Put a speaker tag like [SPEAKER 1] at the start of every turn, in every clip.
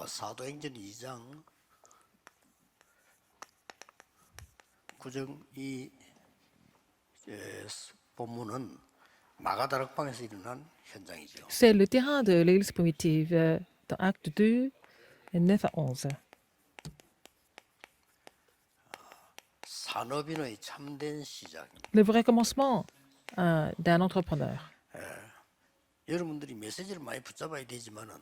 [SPEAKER 1] 사도행전 2장 구정 이 본문은 마가다락방에서 일어난 현장이죠.
[SPEAKER 2] C'est le terrain de l'église primitive dans Acte 2, 9 à 11.
[SPEAKER 1] 산업인의 참된 시작입니다.
[SPEAKER 2] Le vrai commencement d'un entrepreneur.
[SPEAKER 1] 여러분들이 메시지를 많이 붙잡아야 되지만은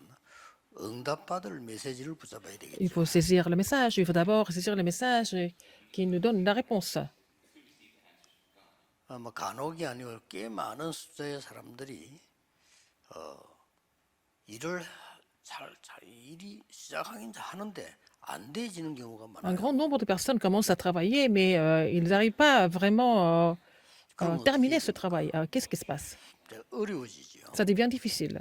[SPEAKER 1] 응답받을 메시지를 붙잡아야
[SPEAKER 2] Il
[SPEAKER 1] 되겠죠.
[SPEAKER 2] faut saisir le message. Il faut d'abord saisir le message qui nous donne la réponse.
[SPEAKER 1] 뭐 간혹이 아니고 꽤 많은 숫자의 사람들이 일을 일이 시작하긴 하는데 안 돼지는 경우가
[SPEAKER 2] Un
[SPEAKER 1] 많아요.
[SPEAKER 2] grand nombre de personnes commencent à travailler, mais ils n'arrivent pas à vraiment terminer ce travail. Qu'est-ce qui se passe?
[SPEAKER 1] 이제 어려워지죠.
[SPEAKER 2] Ça devient difficile.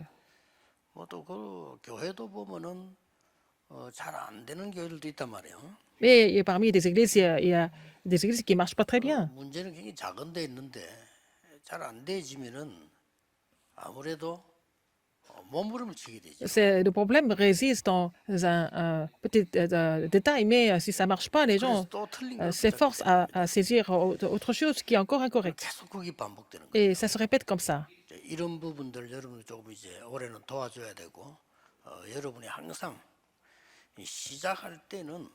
[SPEAKER 1] 뭐 또 그 교회도 보면은 잘 안 되는 교회들도 있단 말이에요.
[SPEAKER 2] Et parmi les églises, il y a des églises qui ne marchent pas très bien.
[SPEAKER 1] 문제는 굉장히 작은 데 있는데 잘 안 돼지면은 아무래도 몸부림을 치게 되죠.
[SPEAKER 2] Le problème réside dans un petit détail, mais si ça ne marche pas, les
[SPEAKER 1] 그래서
[SPEAKER 2] gens
[SPEAKER 1] 또 틀린 걸
[SPEAKER 2] s'efforcent à saisir autre chose qui est encore incorrect.
[SPEAKER 1] 계속 그게 반복되는 거예요.
[SPEAKER 2] Et ça se répète comme ça.
[SPEAKER 1] 이런 부분들 여러분이 조금 이제 올해는 도와줘야 되고 여러분이 항상 시작할 때는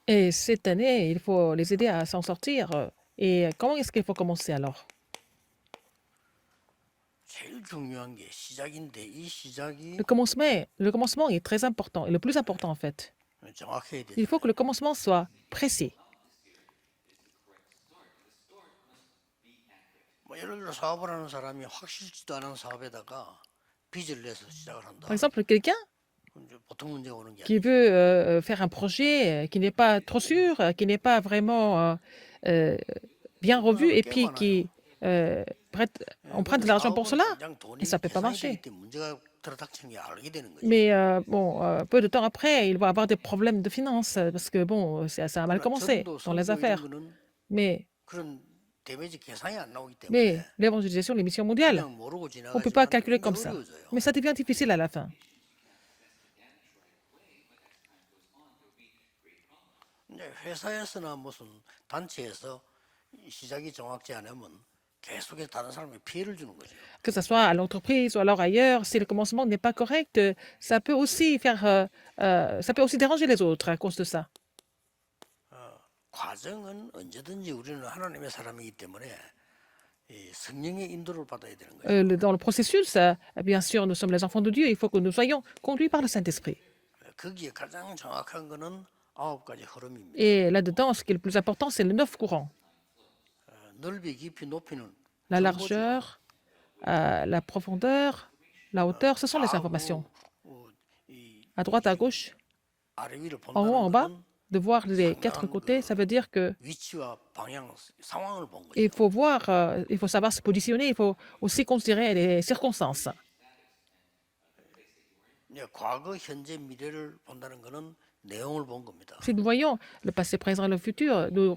[SPEAKER 2] Et cette année, il faut les aider à s'en sortir. Et comment est-ce qu'il faut commencer alors?
[SPEAKER 1] 제일 중요한 게 시작인데 이 시작이
[SPEAKER 2] Le commencement est très important, et le plus important en fait.
[SPEAKER 1] 정확해야
[SPEAKER 2] Il
[SPEAKER 1] 되죠.
[SPEAKER 2] faut que le commencement soit précis.
[SPEAKER 1] 뭐 예를 들어 사업을 하는 사람이 확실치도 않은 사업에다가 빚을 내서 시작을 한다.
[SPEAKER 2] Par exemple, quelqu'un
[SPEAKER 1] 이제 보통 문제가 오는 게
[SPEAKER 2] qui
[SPEAKER 1] 아니에요.
[SPEAKER 2] veut faire un projet qui n'est pas trop sûr, qui n'est pas vraiment bien revu, et puis qui emprunte de l'argent pour cela,
[SPEAKER 1] 당장 돈이
[SPEAKER 2] et ça ne peut pas
[SPEAKER 1] 계산이 되기
[SPEAKER 2] marcher.
[SPEAKER 1] 때문에 문제가 들어닥치는 게 알게 되는 거죠.
[SPEAKER 2] Mais peu de temps après, il va avoir des problèmes de finances, parce que bon, ça a mal commencé
[SPEAKER 1] 전도,
[SPEAKER 2] dans les
[SPEAKER 1] 선교 이런
[SPEAKER 2] affaires.
[SPEAKER 1] 거는
[SPEAKER 2] Mais,
[SPEAKER 1] 그런 데미지 계산이 안 나오기 때문에
[SPEAKER 2] mais l'évangélisation, les missions mondiales,
[SPEAKER 1] 그냥 모르고
[SPEAKER 2] on ne peut pas
[SPEAKER 1] 지나가지만
[SPEAKER 2] calculer
[SPEAKER 1] 굉장히
[SPEAKER 2] comme ça.
[SPEAKER 1] 어려워져요.
[SPEAKER 2] Mais ça devient difficile à la fin.
[SPEAKER 1] 이제 회사에서나 무슨 단체에서 시작이 정확지 않으면 계속해서 다른 사람에 피해를 주는 거죠.
[SPEAKER 2] Que ce soit à l'entreprise ou alors ailleurs, si le commencement n'est pas correct, ça peut aussi ça peut aussi déranger les autres à cause de ça.
[SPEAKER 1] 과정은 언제든지 우리는 하나님의 사람이기 때문에 이 성령의 인도를 받아야 되는 거예요.
[SPEAKER 2] Dans le processus, bien sûr, nous sommes les enfants de Dieu, il faut que nous soyons conduits par le Saint-Esprit.
[SPEAKER 1] 거기에 가장 정확한 거는 9가지 흐름입니다.
[SPEAKER 2] Et là-dedans, ce qui est le plus important, c'est le 9 courants.
[SPEAKER 1] 넓이, 깊이, 높이는
[SPEAKER 2] La largeur, la profondeur, la hauteur, ce sont les informations.
[SPEAKER 1] 이
[SPEAKER 2] À droite, à gauche,
[SPEAKER 1] 아래 위를
[SPEAKER 2] en haut, en
[SPEAKER 1] 본다는
[SPEAKER 2] bas,
[SPEAKER 1] 것은
[SPEAKER 2] de voir les quatre côtés, ça veut dire que
[SPEAKER 1] 위치와 방향, 상황을 본 거죠.
[SPEAKER 2] il faut voir, il faut savoir se positionner, il faut aussi considérer les circonstances.
[SPEAKER 1] 이제 과거, 현재, 미래를 본다는 것은 내용을 본 겁니다.
[SPEAKER 2] Si nous voyons le passé, présent et le futur, nous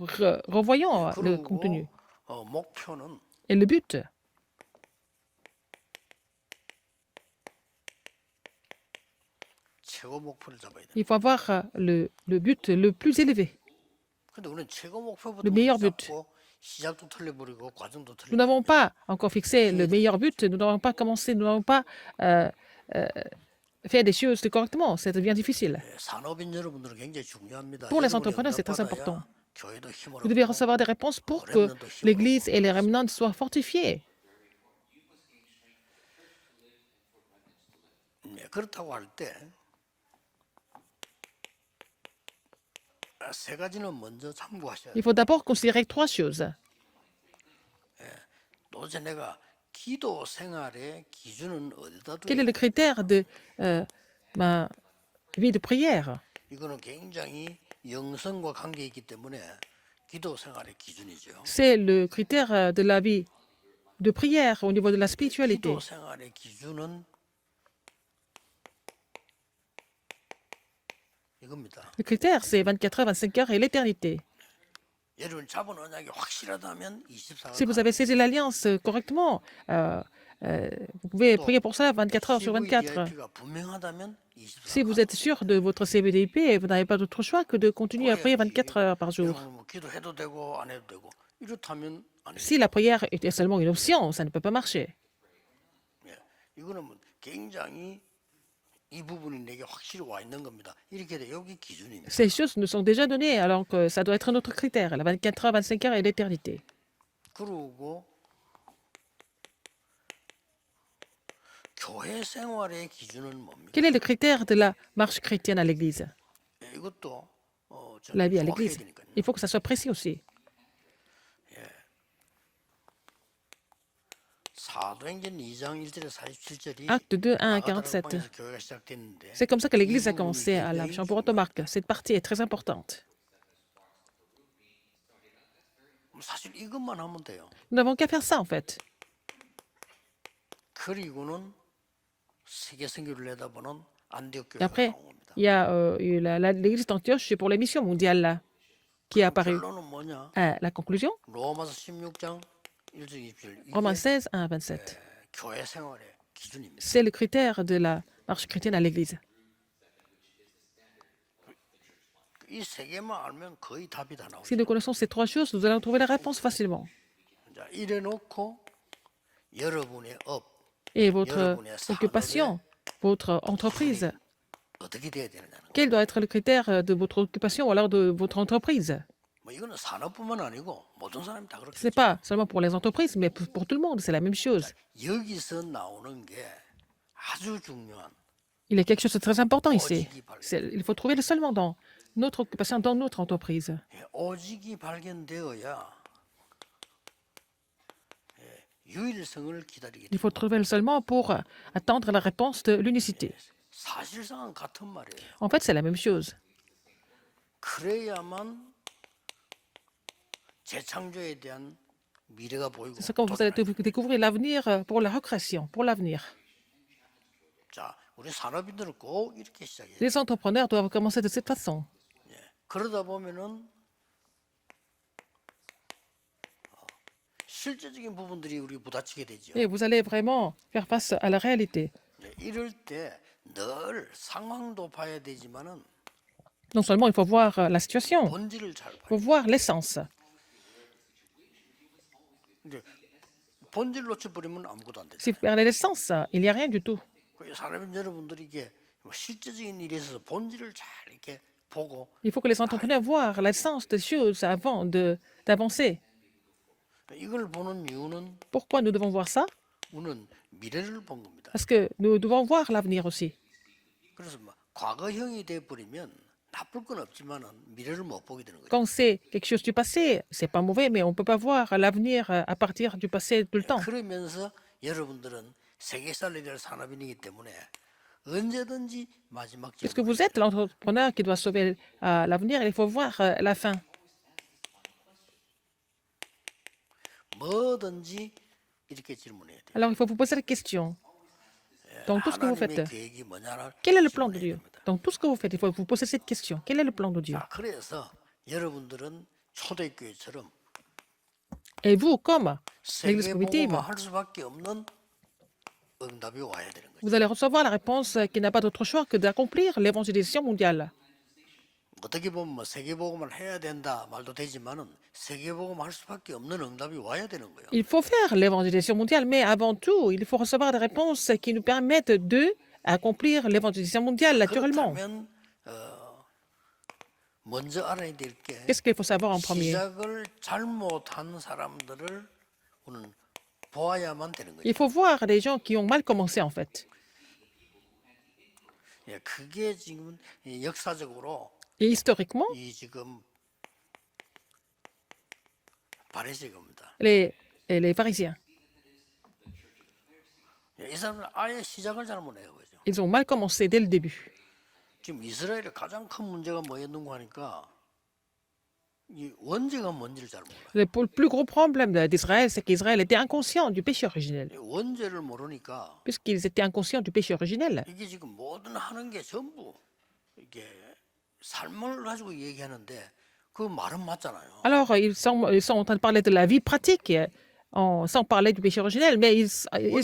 [SPEAKER 2] revoyons le contenu.
[SPEAKER 1] 그리고 목표는
[SPEAKER 2] Et le but,
[SPEAKER 1] 최고 목표를 잡아야 돼요.
[SPEAKER 2] il faut avoir le but le plus élevé.
[SPEAKER 1] 근데 우리는 최고 목표부터
[SPEAKER 2] Le meilleur but.
[SPEAKER 1] 잡고 시작도 틀려버리고 과정도
[SPEAKER 2] Nous
[SPEAKER 1] 틀려.
[SPEAKER 2] n'avons pas encore fixé le meilleur but, nous n'avons pas commencé, nous n'avons pas fait des choses correctement. Ça devient difficile.
[SPEAKER 1] 산업인 여러분들은 굉장히 중요합니다.
[SPEAKER 2] Pour les
[SPEAKER 1] 여러분이
[SPEAKER 2] entrepreneurs, c'est très
[SPEAKER 1] 응답받아야
[SPEAKER 2] important.
[SPEAKER 1] 교회도 힘을
[SPEAKER 2] Vous devez
[SPEAKER 1] 얻고
[SPEAKER 2] recevoir des réponses pour que l'Église et les remnants soient fortifiés.
[SPEAKER 1] 그렇다고 할 때 세 가지는 먼저 참고하셔야 돼요.
[SPEAKER 2] Il faut d'abord considérer trois choses.
[SPEAKER 1] 도대체 내가 기도 생활의 기준은 어디다
[SPEAKER 2] Quel est
[SPEAKER 1] 두어야
[SPEAKER 2] le critère de ma vie de prière?
[SPEAKER 1] 이거는 굉장히 영성과 관계 있기 때문에 기도 생활의 기준이죠.
[SPEAKER 2] C'est le critère de la vie de prière au niveau de la spiritualité.
[SPEAKER 1] 기도 생활의 기준은 이겁니다.
[SPEAKER 2] Le critère, c'est 24 heures, 25 heures et l'éternité.
[SPEAKER 1] 여러분 잡은 언약이 확실하다면 24가
[SPEAKER 2] Si vous avez saisi l'alliance correctement, Vous pouvez
[SPEAKER 1] 또
[SPEAKER 2] prier pour ça 24 heures sur 24.
[SPEAKER 1] CVDIP가 분명하다면
[SPEAKER 2] Si
[SPEAKER 1] 24
[SPEAKER 2] vous êtes sûr de votre CVDP, vous n'avez pas d'autre choix que de continuer à prier
[SPEAKER 1] 그래야지
[SPEAKER 2] 24 heures par jour.
[SPEAKER 1] 여러분 뭐 기도해도 되고 안 해도 되고 이렇다면 안
[SPEAKER 2] Si
[SPEAKER 1] 해요.
[SPEAKER 2] la prière était seulement une option, ça ne peut pas marcher.
[SPEAKER 1] 예. 이거는 뭐 굉장히 이 부분이 내게 확실히 와 있는 겁니다. 이렇게 돼 여기 기준입니다.
[SPEAKER 2] Ces choses nous sont déjà données, alors que ça doit être notre critère, la 24 heures, 25 heures et l'éternité.
[SPEAKER 1] 그리고 교회 생활의 기준은 뭡니까?
[SPEAKER 2] Quel est le critère de la marche chrétienne à l'Église?
[SPEAKER 1] 예, 이것도
[SPEAKER 2] La
[SPEAKER 1] 저는
[SPEAKER 2] vie à
[SPEAKER 1] 정확해야
[SPEAKER 2] l'Église.
[SPEAKER 1] 되니까요.
[SPEAKER 2] Il faut que ça soit précis aussi.
[SPEAKER 1] 사도행전 2장 1절에 47절이
[SPEAKER 2] Acte 2, 1 à 47.
[SPEAKER 1] 교회가 시작됐는데
[SPEAKER 2] C'est comme ça que l'Église a
[SPEAKER 1] 이 부분이
[SPEAKER 2] commencé à la
[SPEAKER 1] 굉장히
[SPEAKER 2] chambre automarque. Cette partie est très importante.
[SPEAKER 1] 사실 이것만 하면 돼요.
[SPEAKER 2] Nous n'avons qu'à faire ça, en fait.
[SPEAKER 1] 그리고는 세계 선교를 내다보는 안디옥
[SPEAKER 2] Et
[SPEAKER 1] 교회가
[SPEAKER 2] après,
[SPEAKER 1] 나온 겁니다.
[SPEAKER 2] il y a eu l'Église d'Antioche c'est pour les missions mondiales là, qui est apparue.
[SPEAKER 1] 결론은 뭐냐?
[SPEAKER 2] La conclusion,
[SPEAKER 1] 로마서 16장 1절 20절 이게
[SPEAKER 2] Romains 16, 1 à 27.
[SPEAKER 1] 교회 생활의 기준입니다.
[SPEAKER 2] C'est le critère de la marche chrétienne à l'Église.
[SPEAKER 1] 이 세 개만 알면 거의 답이 다 나오죠.
[SPEAKER 2] Si nous connaissons ces trois choses, nous allons trouver la réponse facilement.
[SPEAKER 1] 자, 이래 놓고 여러분의 업
[SPEAKER 2] Et votre occupation, votre entreprise,
[SPEAKER 1] 어떻게 돼야 되느냐는 거.
[SPEAKER 2] quel doit être le critère de votre occupation ou alors de votre entreprise?
[SPEAKER 1] 뭐 이거는 산업뿐만 아니고 모든 사람이 다 그렇게.
[SPEAKER 2] Ce n'est pas seulement pour les entreprises, mais pour tout le monde, c'est la même chose.
[SPEAKER 1] 여기서 나오는 게 아주 중요한
[SPEAKER 2] Il y a quelque chose de très important ici. Il faut trouver le seulement dans notre occupation, dans notre entreprise.
[SPEAKER 1] 오직이 발견되어야 유일성을 기다리게
[SPEAKER 2] Il
[SPEAKER 1] 돼.
[SPEAKER 2] faut trouver le seulement pour attendre la réponse de l'unicité.
[SPEAKER 1] 사실상은 같은 말이에요.
[SPEAKER 2] En fait, c'est la même chose.
[SPEAKER 1] 그래야만 재창조에 대한 미래가 보이고.
[SPEAKER 2] C'est quand vous allez découvrir l'avenir pour la recréation, pour l'avenir.
[SPEAKER 1] 자, 우리 산업인들은 꼭 이렇게 시작해요.
[SPEAKER 2] Les entrepreneurs doivent commencer de cette façon.
[SPEAKER 1] 그러다 보면은 실제적인 부분들이 우리 부딪히게 되죠.
[SPEAKER 2] Et vous allez vraiment faire face à la réalité.
[SPEAKER 1] 이럴 때 늘 상황도 봐야 되지만은
[SPEAKER 2] Non seulement il faut voir la situation,
[SPEAKER 1] 본질을 잘
[SPEAKER 2] il
[SPEAKER 1] 봐요.
[SPEAKER 2] faut voir l'essence.
[SPEAKER 1] 근데 본질 놓쳐버리면 아무것도 안 되죠.
[SPEAKER 2] Si vous perdez l'essence, il n'y a rien du tout.
[SPEAKER 1] 사람인 여러분들이 이게 실제적인 일에 있어서 본질을 잘 이렇게 보고
[SPEAKER 2] Il faut que les entrepreneurs voient l'essence des choses avant d'avancer.
[SPEAKER 1] 이걸 보는 이유는
[SPEAKER 2] Pourquoi nous devons voir ça?
[SPEAKER 1] 우리는 미래를 본 겁니다.
[SPEAKER 2] Parce que nous devons voir l'avenir aussi.
[SPEAKER 1] 그래서 뭐 과거형이 돼 버리면 나쁠 건 없지만은 미래를 못 보게 되는 거죠.
[SPEAKER 2] Quand c'est quelque chose du passé, c'est pas mauvais, mais on ne peut pas voir l'avenir à partir du passé tout le temps.
[SPEAKER 1] 그러면서 여러분들은 세계 살려야 될 산업인이기 때문에 언제든지 마지막
[SPEAKER 2] Puisque vous êtes l'entrepreneur qui doit sauver l'avenir, il faut voir la fin.
[SPEAKER 1] 뭐든지 이렇게 질문해야 돼요.
[SPEAKER 2] Alors il faut vous poser la question. Dans tout ce que vous faites,
[SPEAKER 1] 하나님의 계획이 뭐냐를
[SPEAKER 2] quel est le plan de
[SPEAKER 1] 질문해야
[SPEAKER 2] Dieu?
[SPEAKER 1] 됩니다.
[SPEAKER 2] Dans tout ce que vous faites, il faut vous poser cette question. Quel est le plan de Dieu?
[SPEAKER 1] 자, 그래서 여러분들은 초대교회처럼
[SPEAKER 2] Et vous, comme l'Église primitive,
[SPEAKER 1] 세계복음화 할 수밖에 없는 응답이 와야 되는 거죠.
[SPEAKER 2] vous allez recevoir la réponse qui n'a pas d'autre choix que d'accomplir l'évangélisation mondiale.
[SPEAKER 1] 어떻게 보면 뭐 세계복음을 해야 된다 말도 되지만은 세계복음 할 수밖에 없는 응답이 와야 되는 거예요.
[SPEAKER 2] Il faut faire l'évangélisation mondiale, mais avant tout, il faut recevoir des réponses qui nous permettent de accomplir l'évangélisation mondiale naturellement.
[SPEAKER 1] 그렇다면 먼저 알아야 될 게
[SPEAKER 2] Qu'est-ce qu'il faut savoir en premier?
[SPEAKER 1] 시작을 잘못한 사람들을 우리는 보아야만 되는 거죠.
[SPEAKER 2] Il faut voir les gens qui ont mal commencé en fait.
[SPEAKER 1] 예, 그게 지금 역사적으로
[SPEAKER 2] Et historiquement,
[SPEAKER 1] 이 지금 바리새인입니다.
[SPEAKER 2] les pharisiens,
[SPEAKER 1] 예, 이 사람은 아예 시작을 잘못해요, 그죠?
[SPEAKER 2] ils ont mal commencé dès le début.
[SPEAKER 1] 지금 이스라엘의 가장 큰 문제가 뭐였는가 하니까 이 원죄가 뭔지를 잘 몰라요.
[SPEAKER 2] Le plus gros problème d'Israël, c'est qu'Israël était inconscient du péché originel.
[SPEAKER 1] 이 원죄를 모르니까
[SPEAKER 2] Puisqu'ils étaient inconscients du péché originel,
[SPEAKER 1] 이게 지금 모든 하는 게 전부 이게 삶을 가지고 얘기하는데 그 말은 맞잖아요.
[SPEAKER 2] alors ils sont en train de parler de la vie pratique sans parler du péché originel, mais il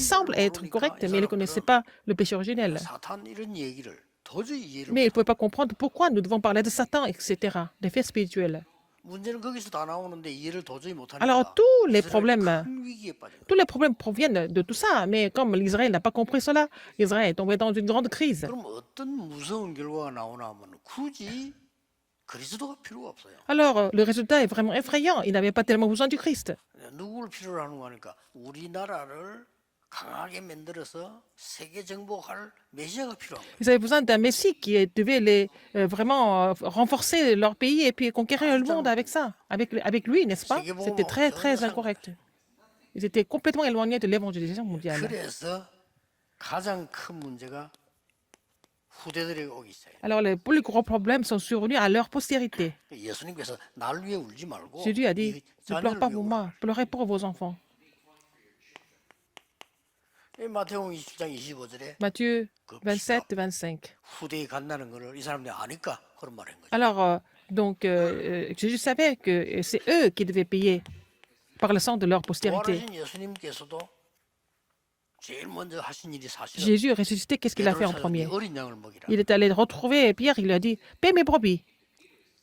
[SPEAKER 2] semble
[SPEAKER 1] 원죄를
[SPEAKER 2] être
[SPEAKER 1] 모르니까
[SPEAKER 2] correct,
[SPEAKER 1] 이
[SPEAKER 2] mais il ne connaissait
[SPEAKER 1] 사람들은
[SPEAKER 2] pas le péché originel.
[SPEAKER 1] 사탄 이런 얘기를 도저히 이해를
[SPEAKER 2] Mais il ne pouvait
[SPEAKER 1] 못합니다.
[SPEAKER 2] pas comprendre pourquoi nous devons parler de Satan, etc., des faits spirituels.
[SPEAKER 1] 문제는 거기서 다 나오는데 이해를 도저히
[SPEAKER 2] Alors,
[SPEAKER 1] 못하니까 이스라엘이 큰 위기에 빠진 거예요.
[SPEAKER 2] tous les problèmes proviennent de tout ça, mais comme l'Israël n'a pas compris cela, Israël est tombé dans une grande crise.
[SPEAKER 1] 그럼 어떤 무서운 결과가 나오나 하면 굳이 그리스도가 필요가 없어요.
[SPEAKER 2] Alors, le résultat est vraiment effrayant. Il n'avait pas tellement besoin du Christ.
[SPEAKER 1] 누구를 필요로 하는 거니까 우리나라를 강하게 만들어서 세계 정복할 메시아가 필요한 거예요.
[SPEAKER 2] Ils avaient besoin d'un Messie qui devait vraiment renforcer leur pays et puis conquérir le monde avec ça, avec lui, n'est-ce pas? C'était très, très incorrect. Ils étaient complètement éloignés de l'évangélisation mondiale.
[SPEAKER 1] 그래서 가장 큰 문제가 후대들에게 오기 시작해요.
[SPEAKER 2] Alors, les plus gros problèmes sont survenus à leur postérité.
[SPEAKER 1] 예수님께서 날 위해 울지 말고
[SPEAKER 2] Jésus a dit,
[SPEAKER 1] 이
[SPEAKER 2] ne pleure
[SPEAKER 1] 자녀를
[SPEAKER 2] pas
[SPEAKER 1] 위해
[SPEAKER 2] pour
[SPEAKER 1] 울어.
[SPEAKER 2] moi, pleurez pour vos enfants.
[SPEAKER 1] 마태복음 27장 25절에
[SPEAKER 2] Matthieu
[SPEAKER 1] 그
[SPEAKER 2] 27, 25.
[SPEAKER 1] 후대에 간다는 것을 이 사람들이 아니까 그런 말을 한 거죠.
[SPEAKER 2] Alors, donc, Jésus savait que c'est eux qui devaient payer par le sang de leur postérité.
[SPEAKER 1] 부활하신 예수님께서도 제일 먼저 하신 일이 사실은
[SPEAKER 2] Jésus ressuscité, qu'est-ce qu'il a fait en
[SPEAKER 1] 베드로를
[SPEAKER 2] premier?
[SPEAKER 1] 찾아서 어린 양을 먹이라.
[SPEAKER 2] Il est allé retrouver Pierre, il lui a dit, paie mes brebis.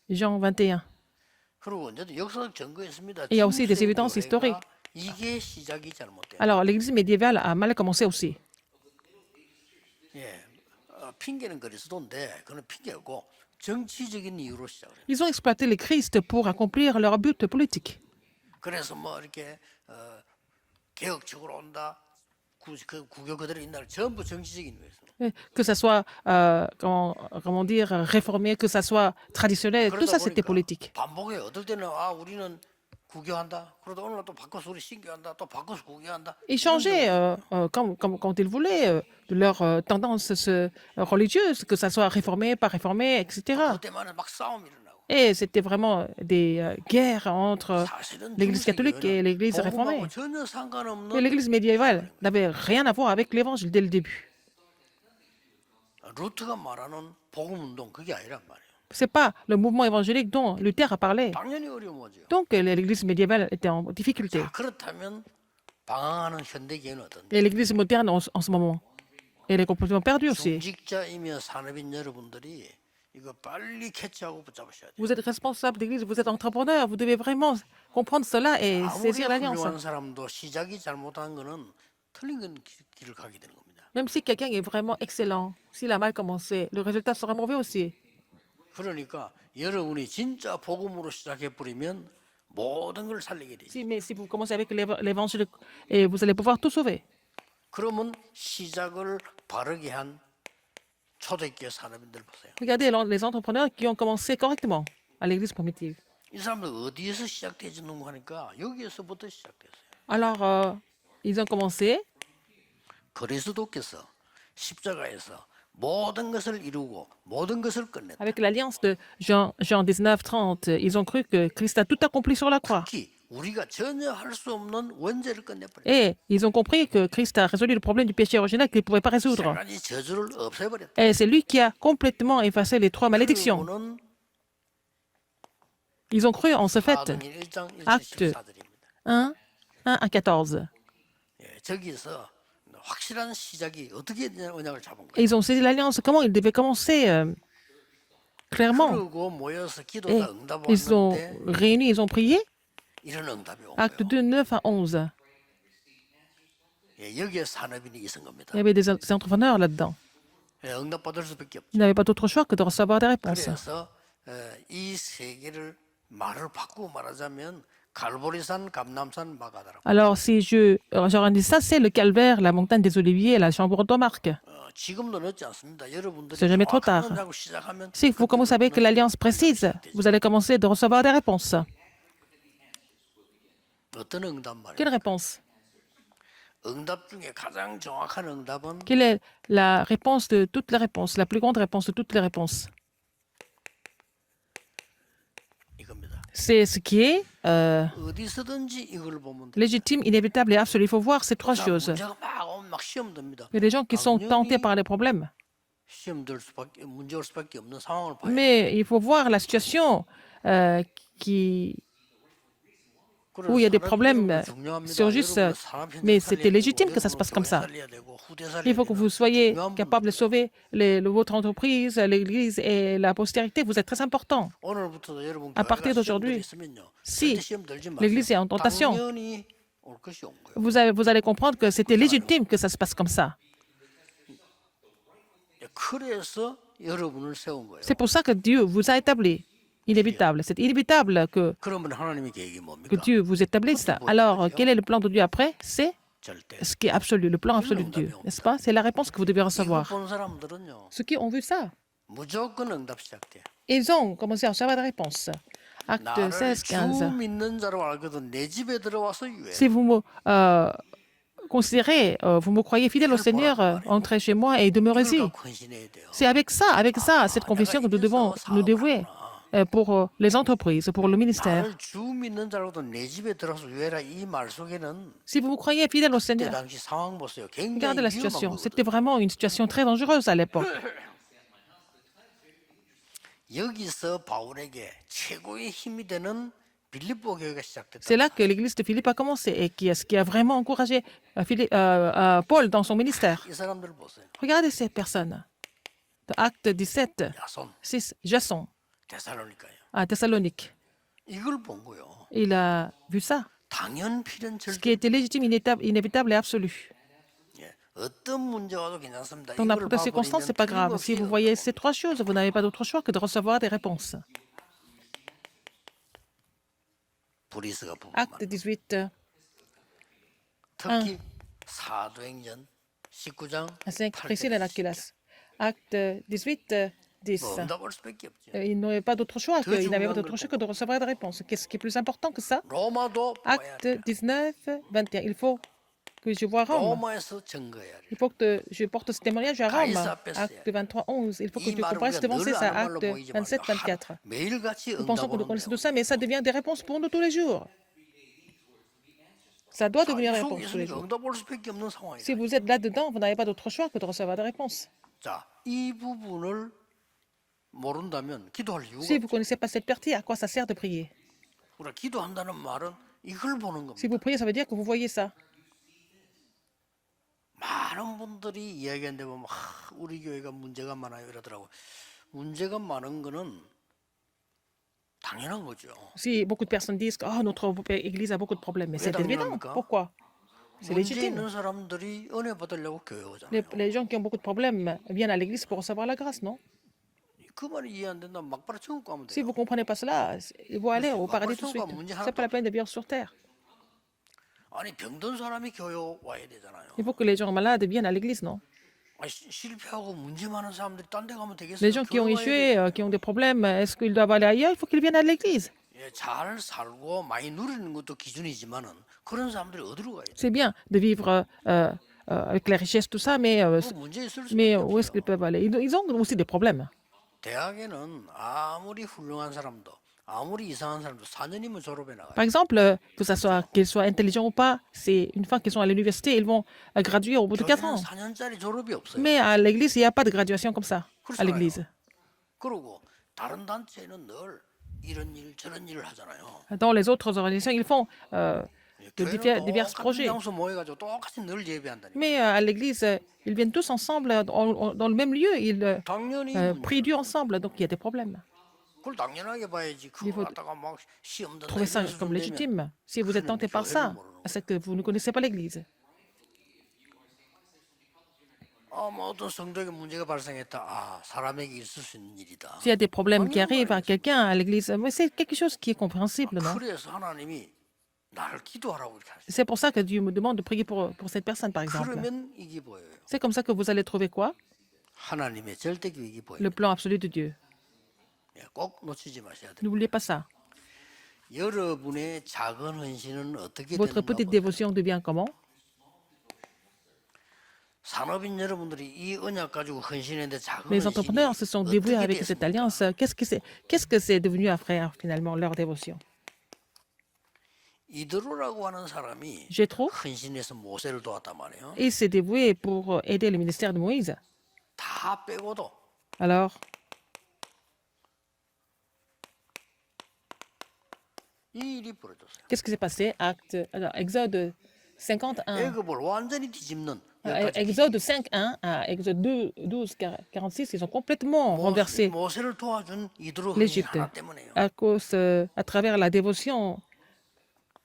[SPEAKER 2] Jean 21.
[SPEAKER 1] 그리고 언제든 역사적 증거 있습니다.
[SPEAKER 2] Il y a aussi des
[SPEAKER 1] 중세
[SPEAKER 2] évidences
[SPEAKER 1] 교회가
[SPEAKER 2] historiques.
[SPEAKER 1] 이게 시작이 잘못돼요.
[SPEAKER 2] Alors, l'Église médiévale a mal commencé aussi.
[SPEAKER 1] 예, 핑계는 그리스도인데 그는 핑계고 정치적인 이유로 시작을 해요.
[SPEAKER 2] Ils ont exploité le Christ pour accomplir leur but politique.
[SPEAKER 1] 그래서 뭐 이렇게 개혁적으로 온다. 그 구교 그대로 있나 전부 정치적인 이유에서.
[SPEAKER 2] Que ça soit, comment dire, réformé, que ça soit traditionnel, tout
[SPEAKER 1] 그러다
[SPEAKER 2] ça c'était
[SPEAKER 1] 보니까
[SPEAKER 2] politique.
[SPEAKER 1] 반복해. 어떨 때는 우리는 구교한다. 그러다 오늘 또 바꿔서 우리 신교한다. 또 바꿔서 구교한다.
[SPEAKER 2] Ils changeaient quand ils voulaient de leur tendance religieuse, que ça soit réformé, pas réformé, etc.
[SPEAKER 1] 그때만에 막 싸움이 일어나고.
[SPEAKER 2] Et c'était vraiment des guerres entre
[SPEAKER 1] 사실은
[SPEAKER 2] l'Église catholique et l'Église réformée.
[SPEAKER 1] 복음하고 전혀
[SPEAKER 2] Mais
[SPEAKER 1] 상관없는
[SPEAKER 2] l'Église médiévale n'avait rien à voir avec l'Évangile dès le début.
[SPEAKER 1] 루트가 말하는 복음 운동 그게 아니란 말이에요.
[SPEAKER 2] C'est pas le mouvement évangélique dont Luther a parlé.
[SPEAKER 1] 당연히 어려움이죠.
[SPEAKER 2] Donc l'Église médiévale était en difficulté.
[SPEAKER 1] 그렇다면 방황하는 현대교회는 어떤데?
[SPEAKER 2] Et l'Église moderne en ce moment, elle est complètement perdue aussi.
[SPEAKER 1] 중직자이며 산업인 여러분들이 이거 빨리 캐치하고 붙잡으셔야 돼요.
[SPEAKER 2] Vous êtes responsable d'église, vous êtes entrepreneur, vous devez vraiment comprendre cela et
[SPEAKER 1] 아무리
[SPEAKER 2] saisir l'alliance.
[SPEAKER 1] 훌륭한 사람도 시작이 잘못한 거는 틀린 길을 가게 되는 겁니다.
[SPEAKER 2] Même si quelqu'un est vraiment excellent, s'il a mal commencé, le résultat sera mauvais aussi.
[SPEAKER 1] 그러니까 여러분이 진짜 복음으로 시작해 버리면 모든 걸 살리게 돼요.
[SPEAKER 2] Mais si vous commencez avec l'évangile, et vous allez pouvoir tout sauver.
[SPEAKER 1] 그러면 시작을 바르게 한 초대교회 산업인들 보세요.
[SPEAKER 2] Regardez les entrepreneurs qui ont commencé correctement à l'église primitive.
[SPEAKER 1] 이 사람들 어디에서 시작되지는 하니까 여기에서부터 시작됐어요.
[SPEAKER 2] Alors, ils ont commencé
[SPEAKER 1] 그리스도께서 십자가에서 모든 것을 이루고 모든 것을 끝냈다.
[SPEAKER 2] avec l'alliance de Jean 19, 30. Ils ont cru que Christ a tout accompli sur la croix.
[SPEAKER 1] 특히 우리가 전혀 할 수 없는 원죄를 끝내버렸다.
[SPEAKER 2] Et ils ont compris que Christ a résolu le problème du péché original qu'ils ne pouvaient pas résoudre.
[SPEAKER 1] 하나님 저주를 없애버렸다.
[SPEAKER 2] Et c'est lui qui a complètement effacé les 3 malédictions.
[SPEAKER 1] 그리고는
[SPEAKER 2] Ils ont cru en ce fait.
[SPEAKER 1] 사도행전 1장 1절
[SPEAKER 2] Acte
[SPEAKER 1] 14절입니다.
[SPEAKER 2] 1, 1 à 14.
[SPEAKER 1] 저기서 확실한 시작이 어떻게 언약을 잡은
[SPEAKER 2] Et
[SPEAKER 1] 거예요.
[SPEAKER 2] ils ont saisi l'alliance, comment ils devaient commencer clairement.
[SPEAKER 1] 그러고 모여서
[SPEAKER 2] Et
[SPEAKER 1] 기도다 응답
[SPEAKER 2] ils ont
[SPEAKER 1] 왔는데
[SPEAKER 2] réuni, ils ont prié.
[SPEAKER 1] 이런 응답이 온
[SPEAKER 2] Acte
[SPEAKER 1] 거예요.
[SPEAKER 2] 2, 9 à 11.
[SPEAKER 1] 여기에 산업인이 있은 겁니다.
[SPEAKER 2] Il y avait des entrepreneurs là-dedans.
[SPEAKER 1] 응답 받을 수밖에 없죠.
[SPEAKER 2] Ils n'avaient pas d'autre choix que de recevoir des réponses.
[SPEAKER 1] 그래서 이 세계를 말을 바꾸고 말하자면 갈보리산, 감남산, 마가다라.
[SPEAKER 2] Alors, si j'aurais dit ça, c'est le calvaire, la montagne des Oliviers et la chambre de Marc.
[SPEAKER 1] 지금도 늦지 않습니다. 여러분들이
[SPEAKER 2] C'est jamais trop tard.
[SPEAKER 1] 정확한 응답을 시작하면
[SPEAKER 2] Si vous commencez avec l'alliance précise, vous allez commencer de recevoir des réponses.
[SPEAKER 1] 어떤 응답 말이에요?
[SPEAKER 2] Quelle réponse?
[SPEAKER 1] 응답 중에 가장 정확한 응답은
[SPEAKER 2] Quelle est la réponse de toutes les réponses, la plus grande réponse de toutes les réponses?
[SPEAKER 1] 이겁니다.
[SPEAKER 2] C'est ce qui est
[SPEAKER 1] 어디서든지 이걸 보면 돼요.
[SPEAKER 2] légitime, inévitable et absolu. Il faut voir ces 3 choses.
[SPEAKER 1] 문제가 막 오면 막 시험 듭니다.
[SPEAKER 2] Il y a des gens qui sont tentés par les problèmes.
[SPEAKER 1] 시험 들 수밖에 문제 올 수밖에 없는 상황을 봐요.
[SPEAKER 2] Mais il faut voir la situation qui où il y a des problèmes surgissent, mais c'était légitime que ça se passe comme ça. Il faut que vous soyez capable de sauver votre entreprise, l'Église et la postérité. Vous êtes très important. À partir d'aujourd'hui, si l'Église est en tentation, vous allez comprendre que c'était légitime que ça se passe comme ça. C'est pour ça que Dieu vous a établi. Inévitable. C'est inévitable que Dieu vous établisse ça. Alors, quel est le plan de Dieu après? C'est ce qui est absolu, le plan absolu de Dieu, n'est-ce pas? C'est la réponse que vous devez recevoir. Ceux qui ont vu ça, ils ont commencé à recevoir des réponses. Acte 16, 15. Si vous me considérez, vous me croyez fidèle au Seigneur, entrez chez moi et demeurez-y. C'est avec ça, cette confession que nous devons nous dévouer pour les entreprises, pour le ministère. Si vous me croyez fidèle au Seigneur, regardez la situation. C'était vraiment une situation très dangereuse à l'époque. C'est là que l'église de Philippe a commencé et ce qui a vraiment encouragé Paul dans son ministère. Regardez ces personnes. Acte 17, 6, Jason, à Thessalonique. Il a vu ça. Ce qui était légitime, inévitable et absolu. Dans n'importe quelle circonstance, ce n'est pas grave. Si vous voyez ces trois choses, vous n'avez pas d'autre choix que de recevoir des réponses. Acte 18, 1 à 5, Priscille et Aquila. Acte 18, 10. Il n'avait pas d'autre choix que de recevoir des réponses. Qu'est-ce qui est plus important que ça? Acte 19, 21. Il faut que je voie Rome. Il faut que je porte ce témoignage à Rome. Acte 23, 11. Il faut que tu comparaisses devant ça. Acte 27, 24. Nous pensons que nous connaissons tout ça, mais ça devient des réponses pour nous tous les jours. Ça doit devenir des réponses tous les jours. Si vous êtes là-dedans, vous n'avez pas d'autre choix que de recevoir des réponses. Si vous ne connaissez pas cette partie, à quoi ça sert de prier? Si vous priez, ça veut dire que vous voyez ça.
[SPEAKER 1] 많은 분들이 이야기하는데 보면 우리 교회가 문제가 많아요 이러더라고. 문제가 많은 거는 당연한 거죠.
[SPEAKER 2] Si beaucoup de personnes disent que notre église a beaucoup de problèmes, mais c'est évident. Pourquoi? C'est légitime.
[SPEAKER 1] 있는 사람들이 은혜 받으려고 교회 오잖아요.
[SPEAKER 2] Les gens qui ont beaucoup de problèmes viennent à l'église pour recevoir la grâce, non?
[SPEAKER 1] 그 말이 이해 안 된다면 막바로 천국 가면
[SPEAKER 2] Si
[SPEAKER 1] 돼요.
[SPEAKER 2] vous ne comprenez pas cela, ils vont aller au paradis tout de suite. Ce n'est pas la peine de vivre sur terre.
[SPEAKER 1] 아니 병든 사람이 교회 와야 되잖아요.
[SPEAKER 2] Il faut que les gens malades viennent à l'église, non?
[SPEAKER 1] 아니, 실패하고 문제 많은 사람들이 딴 데 가면 되겠어요?
[SPEAKER 2] Les gens qui ont échoué, qui ont des problèmes, est-ce qu'ils doivent aller ailleurs? Il faut qu'ils viennent à l'église.
[SPEAKER 1] 예, 잘 살고 많이 누리는 것도 기준이지만은 그런 사람들이 어디로 가야 돼요?
[SPEAKER 2] C'est bien de vivre avec les richesses, tout ça, mais
[SPEAKER 1] 문제 있을 수
[SPEAKER 2] où est-ce qu'ils peuvent aller? Ils ont aussi des problèmes.
[SPEAKER 1] 대학에는 아무리 훌륭한 사람도 아무리 이상한 사람도 4년이면 졸업해 나가요.
[SPEAKER 2] Par exemple, qu'ils soient intelligents ou pas, c'est une fois qu'ils sont à l'université, ils vont graduer au bout de 4 ans.
[SPEAKER 1] 4년짜리 졸업이 없어요.
[SPEAKER 2] Mais à l'église, il n'y a pas de graduation comme ça, à l'église.
[SPEAKER 1] 그리고 다른 단체는 늘 이런 일 저런 일을 하잖아요.
[SPEAKER 2] Dans les autres organisations, ils font divers projets.
[SPEAKER 1] 장소 모여가지고 똑같이 늘 예배한다니까.
[SPEAKER 2] Mais à l'église, ils viennent tous ensemble dans le même lieu. Ils
[SPEAKER 1] 당연히
[SPEAKER 2] prient Dieu ensemble, donc il y a des problèmes.
[SPEAKER 1] 그걸 당연하게 봐야지. 그걸 갖다가 막 시험 든다.
[SPEAKER 2] Trouvez ça comme légitime. Si vous êtes tenté par ça, c'est que vous ne connaissez pas l'église.
[SPEAKER 1] 어떤 성도에게 문제가 발생했다. 사람에게 있을 수 있는 일이다.
[SPEAKER 2] S'il y a des problèmes qui arrivent à quelqu'un à l'église, mais c'est quelque chose qui est compréhensible, non?
[SPEAKER 1] 그래서 하나님이 나를 기도하라고 이렇게 하시죠.
[SPEAKER 2] C'est pour ça que Dieu me demande de prier pour cette personne, par exemple.
[SPEAKER 1] 그러면 이게 보여요.
[SPEAKER 2] C'est comme ça que vous allez trouver quoi?
[SPEAKER 1] 하나님의 절대 계획이 보여요.
[SPEAKER 2] Le plan absolu de Dieu.
[SPEAKER 1] 꼭 놓치지 마셔야 돼요.
[SPEAKER 2] N'oubliez pas ça.
[SPEAKER 1] 여러분의 작은 헌신은 어떻게
[SPEAKER 2] Votre petite dévotion devient comment?
[SPEAKER 1] 산업인 여러분들이 이 언약 가지고 헌신했는데 작은
[SPEAKER 2] Les
[SPEAKER 1] 헌신이
[SPEAKER 2] entrepreneurs se sont dévoués avec cette alliance. Qu'est-ce que c'est devenu après, finalement, leur dévotion?
[SPEAKER 1] 이드로라고 하는 사람이
[SPEAKER 2] Jétro,
[SPEAKER 1] 헌신해서 모세를 도왔단 말이에요.
[SPEAKER 2] il s'est dévoué pour aider le ministère de Moïse.
[SPEAKER 1] 다 빼고도
[SPEAKER 2] Alors,
[SPEAKER 1] 이 일이 벌어졌어요.
[SPEAKER 2] Qu'est-ce qui s'est passé? Alors, Exode 51.
[SPEAKER 1] 애굽을 완전히 뒤집는 여기까지
[SPEAKER 2] Exode 5.1 à Exode 12, 46, ils ont complètement renversé
[SPEAKER 1] 모세를 도와준 이드로 헌신
[SPEAKER 2] l'Égypte
[SPEAKER 1] 하나 때문에요.
[SPEAKER 2] à travers la dévotion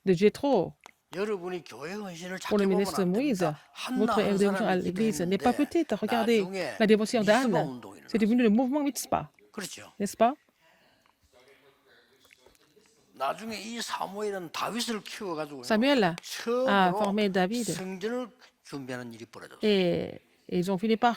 [SPEAKER 2] de Jéthro
[SPEAKER 1] 여러분이 교회 헌신을
[SPEAKER 2] pour le
[SPEAKER 1] 작게 보면
[SPEAKER 2] ministre
[SPEAKER 1] 안
[SPEAKER 2] Moïse.
[SPEAKER 1] 됩니다. 한나
[SPEAKER 2] Votre
[SPEAKER 1] 한
[SPEAKER 2] dévotion à
[SPEAKER 1] 사람이
[SPEAKER 2] l'Église n'est pas
[SPEAKER 1] 기도했는데
[SPEAKER 2] petite. Regardez
[SPEAKER 1] 나중에
[SPEAKER 2] la dévotion
[SPEAKER 1] 미스바
[SPEAKER 2] d'Anne.
[SPEAKER 1] 운동이
[SPEAKER 2] C'est
[SPEAKER 1] 일어났어요.
[SPEAKER 2] devenu le mouvement Mitzpah,
[SPEAKER 1] 그렇죠.
[SPEAKER 2] n'est-ce pas?
[SPEAKER 1] 나중에 이 사무엘은 다윗을 키워가지고
[SPEAKER 2] Samuel a
[SPEAKER 1] 처음으로
[SPEAKER 2] formé David
[SPEAKER 1] 성전을 준비하는 일이 벌어졌어요.
[SPEAKER 2] et ils ont fini par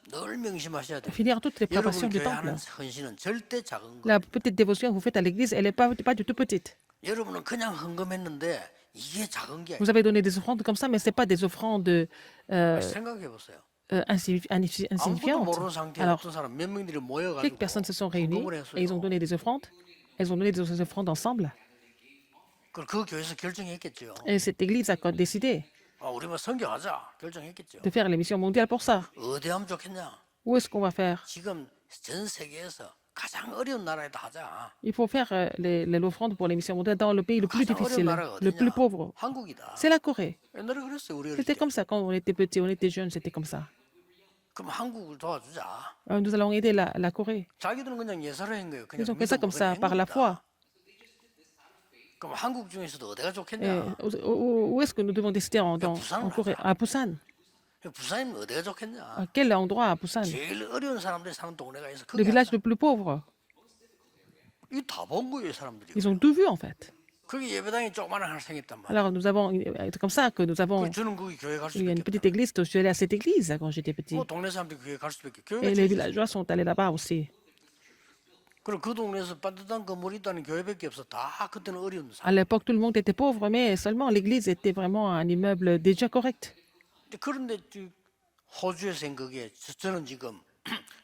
[SPEAKER 1] 늘 명심하셔야 돼요.
[SPEAKER 2] finir toutes les préparations
[SPEAKER 1] 여러분
[SPEAKER 2] du
[SPEAKER 1] 교회
[SPEAKER 2] temple.
[SPEAKER 1] 하는 헌신은 절대 작은 거.
[SPEAKER 2] La petite dévotion que vous faites à l'église, elle n'est pas du tout petite.
[SPEAKER 1] 여러분은 그냥 헌금했는데 이게 작은 게
[SPEAKER 2] Vous avez donné des offrandes comme ça, mais ce n'est pas des offrandes
[SPEAKER 1] 생각해 보세요. 아무것도
[SPEAKER 2] insignifiantes.
[SPEAKER 1] 모르는 상태에
[SPEAKER 2] Alors,
[SPEAKER 1] 어떤 사람 몇 명들이
[SPEAKER 2] quelques
[SPEAKER 1] 모여가지고
[SPEAKER 2] personnes se sont réunies
[SPEAKER 1] 헌금을
[SPEAKER 2] et ils ont
[SPEAKER 1] 했어요.
[SPEAKER 2] donné des offrandes. Elles ont donné des offrandes ensemble.
[SPEAKER 1] 그 교회에서 결정했겠죠.
[SPEAKER 2] Et cette église a décidé
[SPEAKER 1] 우리만 선교하자 결정했겠죠.
[SPEAKER 2] de faire l'émission mondiale pour ça.
[SPEAKER 1] 어디 하면 좋겠냐?
[SPEAKER 2] Où est-ce qu'on va faire?
[SPEAKER 1] 지금 전 세계에서 가장 어려운 나라에다 하자.
[SPEAKER 2] Il faut faire l'offrande pour l'émission mondiale dans le pays le plus
[SPEAKER 1] 가장 어려운
[SPEAKER 2] difficile,
[SPEAKER 1] 나라가
[SPEAKER 2] le plus
[SPEAKER 1] 어디냐?
[SPEAKER 2] pauvre.
[SPEAKER 1] 한국이다.
[SPEAKER 2] C'est la Corée.
[SPEAKER 1] 옛날에 그랬어요. 우리 어릴
[SPEAKER 2] C'était
[SPEAKER 1] 때.
[SPEAKER 2] comme ça quand on était petit, on était jeune, c'était comme ça.
[SPEAKER 1] 그럼 한국을 도와주자.
[SPEAKER 2] Nous allons aider la Corée.
[SPEAKER 1] 자기들은 그냥 예사로 한 거예요. 그냥
[SPEAKER 2] Ils ont fait ça comme ça, par la foi.
[SPEAKER 1] 그럼 한국 중에서도 어디가
[SPEAKER 2] Et
[SPEAKER 1] 좋겠냐?
[SPEAKER 2] où est-ce que nous devons décider en Corée? À Busan.
[SPEAKER 1] 부산이면 어디가 좋겠냐?
[SPEAKER 2] À quel endroit à Busan?
[SPEAKER 1] 제일 어려운 사람들이 사는 동네가 있어.
[SPEAKER 2] Le
[SPEAKER 1] 그게
[SPEAKER 2] village le plus pauvre.
[SPEAKER 1] 이다 본 거예요, 사람들이.
[SPEAKER 2] Ils ont tout vu en fait.
[SPEAKER 1] 그게 예배당이 조그마한 하나 생겼단 말이야.
[SPEAKER 2] Alors c'est comme ça que nous avons.
[SPEAKER 1] 저는 거기 교회 갈
[SPEAKER 2] Il y a une
[SPEAKER 1] 수밖에
[SPEAKER 2] petite église, je suis allé à cette église quand j'étais petit.
[SPEAKER 1] 없고 동네 사람들이 교회 갈 수밖에.
[SPEAKER 2] Et
[SPEAKER 1] 교회가
[SPEAKER 2] les
[SPEAKER 1] 제일
[SPEAKER 2] villageois sont allés là-bas aussi.
[SPEAKER 1] 그럼 그 동네에서 반듯한 건물이 있다는 교회밖에 없어. 다 그때는 어려운 사람.
[SPEAKER 2] À l'époque, tout le monde était pauvre, mais seulement l'église était vraiment un immeuble déjà correct.
[SPEAKER 1] 그런데 호주에 생 그게 저는 지금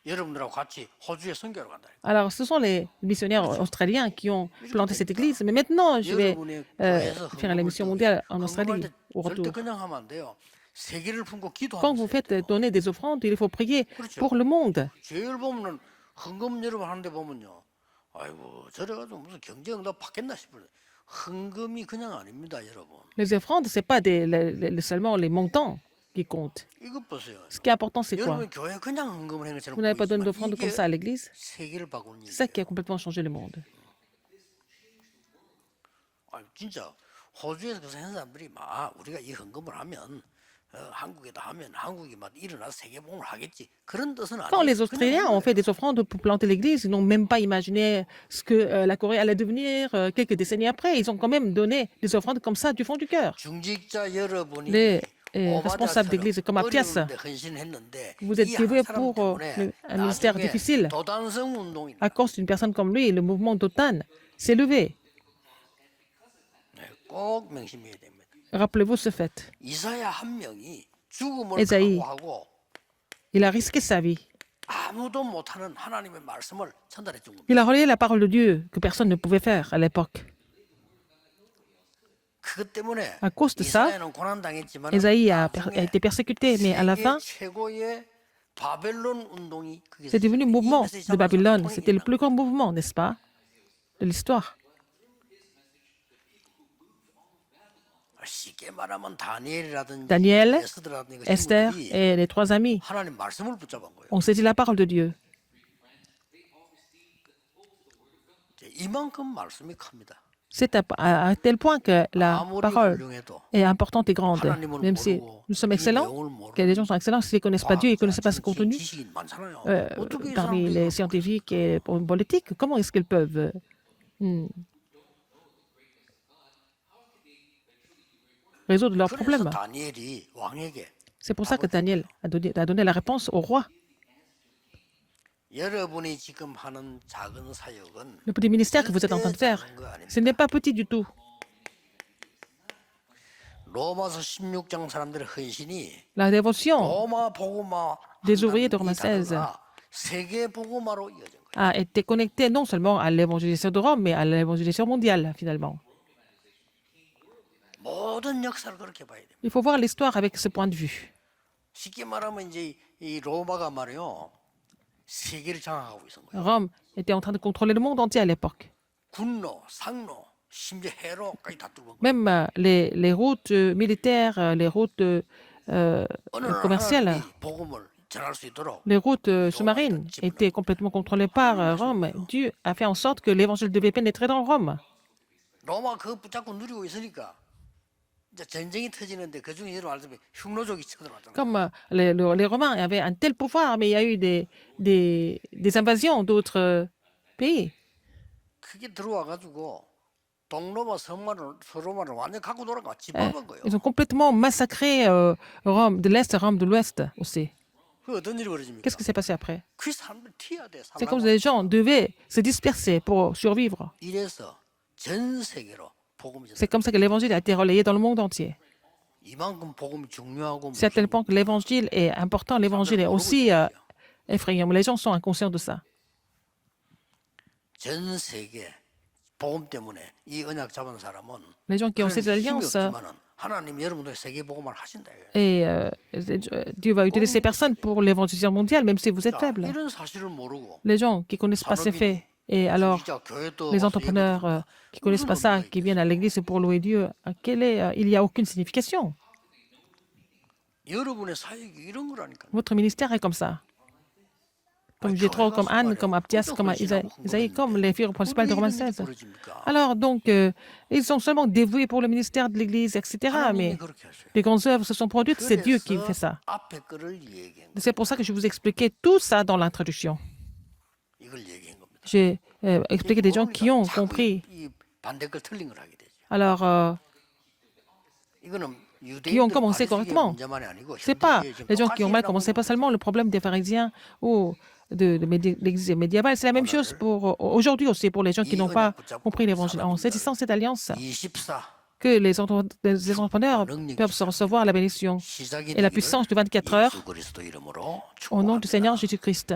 [SPEAKER 1] 여러분들하고 같이 호주에 선교하러 간다.
[SPEAKER 2] Alors, ce sont les missionnaires australiens qui ont planté cette église. Mais maintenant, je vais faire la mission mondiale en Australie au retour.
[SPEAKER 1] 절대 그냥 하면 안 돼요. 세계를 품고
[SPEAKER 2] Quand vous
[SPEAKER 1] 기도하면서.
[SPEAKER 2] faites donner des offrandes, il faut prier pour le monde.
[SPEAKER 1] 제일 보면은 헌금 여러분 하는데 보면요. 아이고 저래가지고 무슨 경제응답 받겠나 싶어요. 헌금이 그냥 아닙니다, 여러분.
[SPEAKER 2] Les offrandes, ce n'est pas seulement les montants qui comptent.
[SPEAKER 1] 이것 보세요.
[SPEAKER 2] Ce qui est important, c'est quoi?
[SPEAKER 1] 여러분 교회 그냥 헌금을 하는 것처럼
[SPEAKER 2] Vous n'avez pas donné
[SPEAKER 1] 보이지만
[SPEAKER 2] d'offrande comme ça à
[SPEAKER 1] 이게
[SPEAKER 2] l'église.
[SPEAKER 1] 세계를 바꾸는
[SPEAKER 2] C'est ça
[SPEAKER 1] 일이에요.
[SPEAKER 2] qui a complètement changé le monde.
[SPEAKER 1] 진짜 호주에서 그 사람들이 막 우리가 이 헌금을 하면 한국에다 하면 한국이 막 일어나서 세계복음을 하겠지. 그런 뜻은
[SPEAKER 2] Quand
[SPEAKER 1] 아니에요.
[SPEAKER 2] les Australiens ont fait des offrandes pour planter l'église, ils n'ont même pas imaginé ce que la Corée allait devenir quelques décennies après. Ils ont quand même donné des offrandes comme ça du fond du cœur.
[SPEAKER 1] 중직자 여러분이
[SPEAKER 2] Les responsables d'église comme Matthias,
[SPEAKER 1] 어려운데 헌신했는데
[SPEAKER 2] vous êtes
[SPEAKER 1] 이
[SPEAKER 2] dévoués
[SPEAKER 1] 사람
[SPEAKER 2] pour
[SPEAKER 1] 때문에
[SPEAKER 2] un ministère
[SPEAKER 1] 나중에
[SPEAKER 2] difficile.
[SPEAKER 1] 도단성 운동이
[SPEAKER 2] À cause d'une personne comme lui, le mouvement d'OTAN s'est levé.
[SPEAKER 1] 꼭 명심해야 됩니다.
[SPEAKER 2] Rappelez-vous ce fait.
[SPEAKER 1] 이사야 한 명이 죽음을
[SPEAKER 2] 에사이.
[SPEAKER 1] 각오하고
[SPEAKER 2] Il a risqué sa vie.
[SPEAKER 1] 아무도 못하는 하나님의 말씀을 전달해 준 겁니다.
[SPEAKER 2] Il a relayé la parole de Dieu que personne ne pouvait faire à l'époque.
[SPEAKER 1] 그것 때문에
[SPEAKER 2] À cause de ça,
[SPEAKER 1] 이사야는 고난당했지만
[SPEAKER 2] Ésaïe a été persécuté, mais à la fin,
[SPEAKER 1] 최고의 바벨론 운동이 그게
[SPEAKER 2] c'est devenu le mouvement
[SPEAKER 1] 이 메시지
[SPEAKER 2] de Babylone.
[SPEAKER 1] 통행이
[SPEAKER 2] C'était le plus grand mouvement, n'est-ce pas, de l'histoire.
[SPEAKER 1] 쉽게 말하면 다니엘이라든지
[SPEAKER 2] Daniel,
[SPEAKER 1] 에스더라든지 그
[SPEAKER 2] Esther
[SPEAKER 1] 친구들이
[SPEAKER 2] et les trois amis
[SPEAKER 1] 하나님 말씀을 붙잡은 거예요.
[SPEAKER 2] ont saisi la parole de Dieu.
[SPEAKER 1] 이만큼 말씀이 큽니다.
[SPEAKER 2] C'est à tel point que la
[SPEAKER 1] 아무리
[SPEAKER 2] parole
[SPEAKER 1] 훌륭해도
[SPEAKER 2] est importante et grande.
[SPEAKER 1] 하나님을
[SPEAKER 2] Même si
[SPEAKER 1] 모르고
[SPEAKER 2] nous sommes
[SPEAKER 1] 이
[SPEAKER 2] excellents,
[SPEAKER 1] 내용을 모르고
[SPEAKER 2] que les gens sont excellents, s'ils ne connaissent pas Dieu, ils ne connaissent pas ce
[SPEAKER 1] 지금
[SPEAKER 2] contenu,
[SPEAKER 1] 지식이 많잖아요. 어떻게 이
[SPEAKER 2] parmi
[SPEAKER 1] 사람들이
[SPEAKER 2] les scientifiques et politiques, comment est-ce qu'ils peuvent résoudre leurs
[SPEAKER 1] 그래서
[SPEAKER 2] problèmes?
[SPEAKER 1] 다니엘이 왕에게
[SPEAKER 2] C'est pour ça que Daniel a donné la réponse au roi.
[SPEAKER 1] 여러분이 지금 하는 작은 사역은
[SPEAKER 2] Le petit ministère que vous êtes en train de faire, ce n'est pas petit du tout.
[SPEAKER 1] 로마서 16장 사람들의 헌신이
[SPEAKER 2] La dévotion
[SPEAKER 1] 로마 복음화
[SPEAKER 2] des ouvriers de Rome 16
[SPEAKER 1] 세계 복음화로 이어진 거예요.
[SPEAKER 2] a été connectée non seulement à l'évangélisation de Rome, mais à l'évangélisation mondiale, finalement.
[SPEAKER 1] 모든 역사를 그렇게 봐야 돼요.
[SPEAKER 2] Il faut voir l'histoire avec ce point de vue.
[SPEAKER 1] 쉽게 말하면 이제 이 로마가 말이요 세계를 장악하고 있는 거예요.
[SPEAKER 2] Rome était en train de contrôler le monde entier à l'époque.
[SPEAKER 1] 군로, 상로, 심지어 해로까지 다 뚫은 거예요.
[SPEAKER 2] Même les routes militaires, les routes
[SPEAKER 1] 어느 날
[SPEAKER 2] commerciales,
[SPEAKER 1] 하나님이 복음을 전할 수 있도록
[SPEAKER 2] les routes sous-marines étaient complètement contrôlées par Rome. Dieu a fait en sorte que l'évangile devait pénétrer dans Rome.
[SPEAKER 1] 로마 그거 붙잡고 누리고 있으니까 이제 전쟁이 터지는데 그 중에 여러분 알다시피 흉노족이 쳐들어왔잖아요.
[SPEAKER 2] Comme les Romains avaient un tel pouvoir, mais il y a eu des invasions d'autres pays.
[SPEAKER 1] 크게 들어와 가지고 동로마 서로마를 완전 갖고 돌아가 집어먹은 거예요.
[SPEAKER 2] Ils ont complètement massacré Rome de l'Est, Rome de l'Ouest aussi.
[SPEAKER 1] 그 어떤 일이 벌어집니까?
[SPEAKER 2] Qu'est-ce qui s'est passé après?
[SPEAKER 1] 그 사람들 튀어야 돼.
[SPEAKER 2] C'est comme
[SPEAKER 1] 살라고.
[SPEAKER 2] si les gens devaient se disperser pour survivre.
[SPEAKER 1] 이래서 전 세계로 복음이
[SPEAKER 2] C'est comme ça que l'évangile a été relayé dans le monde entier.
[SPEAKER 1] 이만큼 복음이 중요하고
[SPEAKER 2] C'est à tel point que l'évangile est important, l'évangile est aussi effrayant. Mais les gens sont inconscients de ça.
[SPEAKER 1] 전 세계 복음 때문에 이 언약 잡은 사람은
[SPEAKER 2] Les gens qui ont cette alliance,
[SPEAKER 1] 하나님 여러분들 세계 복음을 하신다.
[SPEAKER 2] et Dieu va utiliser ces personnes pour l'évangélisation mondiale, même si vous êtes faible.
[SPEAKER 1] 이런 사실을 모르고
[SPEAKER 2] Les gens qui ne connaissent pas ces faits, et alors
[SPEAKER 1] 진짜 교회 또
[SPEAKER 2] les
[SPEAKER 1] 와서
[SPEAKER 2] entrepreneurs qui ne connaissent pas ça, qui viennent à l'église pour louer Dieu, il n'y a aucune signification.
[SPEAKER 1] 여러분의 사역이 이런 거라니까.
[SPEAKER 2] Votre ministère est comme ça. Comme Jétro, comme Anne, comme Abdias, comme Isaïe, comme les filles principales de Romains 16. Alors, donc, ils sont seulement dévoués pour le ministère de l'Église, etc. Mais les grandes œuvres se sont produites, c'est Dieu qui fait ça.
[SPEAKER 1] 앞에 거를 얘기한
[SPEAKER 2] C'est pour ça que je vous ai expliqué tout ça dans l'introduction.
[SPEAKER 1] 이걸 얘기한 겁니다.
[SPEAKER 2] J'ai expliqué des gens qui ont compris.
[SPEAKER 1] 이 반대 걸 틀린 걸 하게 되죠.
[SPEAKER 2] Alors,
[SPEAKER 1] 이거는
[SPEAKER 2] qui ont commencé correctement. Ce n'est pas les gens qui ont mal commencé, pas seulement le problème des pharisiens ou de l'Église médiévale. C'est la même chose pour aujourd'hui aussi pour les gens qui n'ont pas compris l'Évangile. En saisissant cette alliance,
[SPEAKER 1] 24
[SPEAKER 2] que les entrepreneurs peuvent se recevoir la bénédiction et la puissance de 24 heures
[SPEAKER 1] 예수 그리스도 이름으로
[SPEAKER 2] au nom du
[SPEAKER 1] 축복합니다.
[SPEAKER 2] Seigneur Jésus-Christ.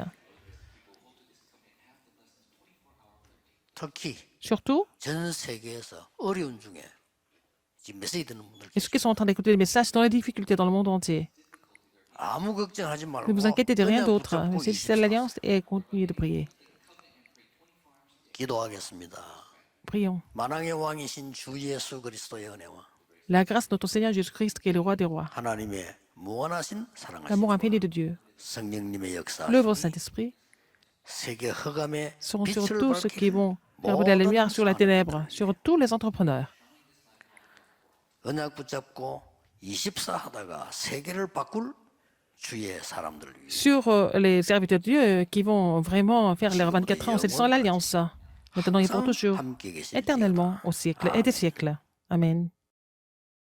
[SPEAKER 1] 특히
[SPEAKER 2] Surtout,
[SPEAKER 1] 전 세계에서 어려운 중에 지금 메시지 듣는 분들
[SPEAKER 2] et ceux qui sont en train d'écouter les messages dans les difficultés dans le monde entier.
[SPEAKER 1] 아무 걱정하지
[SPEAKER 2] Ne
[SPEAKER 1] 말고
[SPEAKER 2] vous inquiétez de rien
[SPEAKER 1] 그냥
[SPEAKER 2] d'autre.
[SPEAKER 1] 붙잡고
[SPEAKER 2] Saisissez l'alliance et continuez de prier.
[SPEAKER 1] 기도하겠습니다.
[SPEAKER 2] Prions.
[SPEAKER 1] 만왕의 왕이신 주 예수 그리스도의 은혜와
[SPEAKER 2] La grâce de notre Seigneur Jésus-Christ, qui est le roi des rois,
[SPEAKER 1] 하나님의 무한하신 사랑하신
[SPEAKER 2] l'amour infini de Dieu,
[SPEAKER 1] 성령님의 역사
[SPEAKER 2] l'œuvre du Saint-Esprit
[SPEAKER 1] 세계 허감의
[SPEAKER 2] seront sur
[SPEAKER 1] 빛을
[SPEAKER 2] tous ceux qui
[SPEAKER 1] 밝히는
[SPEAKER 2] vont faire briller la lumière sur la ténèbre, sur tous les entrepreneurs.
[SPEAKER 1] 언약 붙잡고 24 하다가 세계를 바꿀 주의 사람들을 위해
[SPEAKER 2] Sur les serviteurs de Dieu qui vont vraiment faire leurs 24 ans en saisissant l'alliance, maintenant et pour toujours,
[SPEAKER 1] 함께 계시는
[SPEAKER 2] éternellement, au siècle et des siècles. Amen.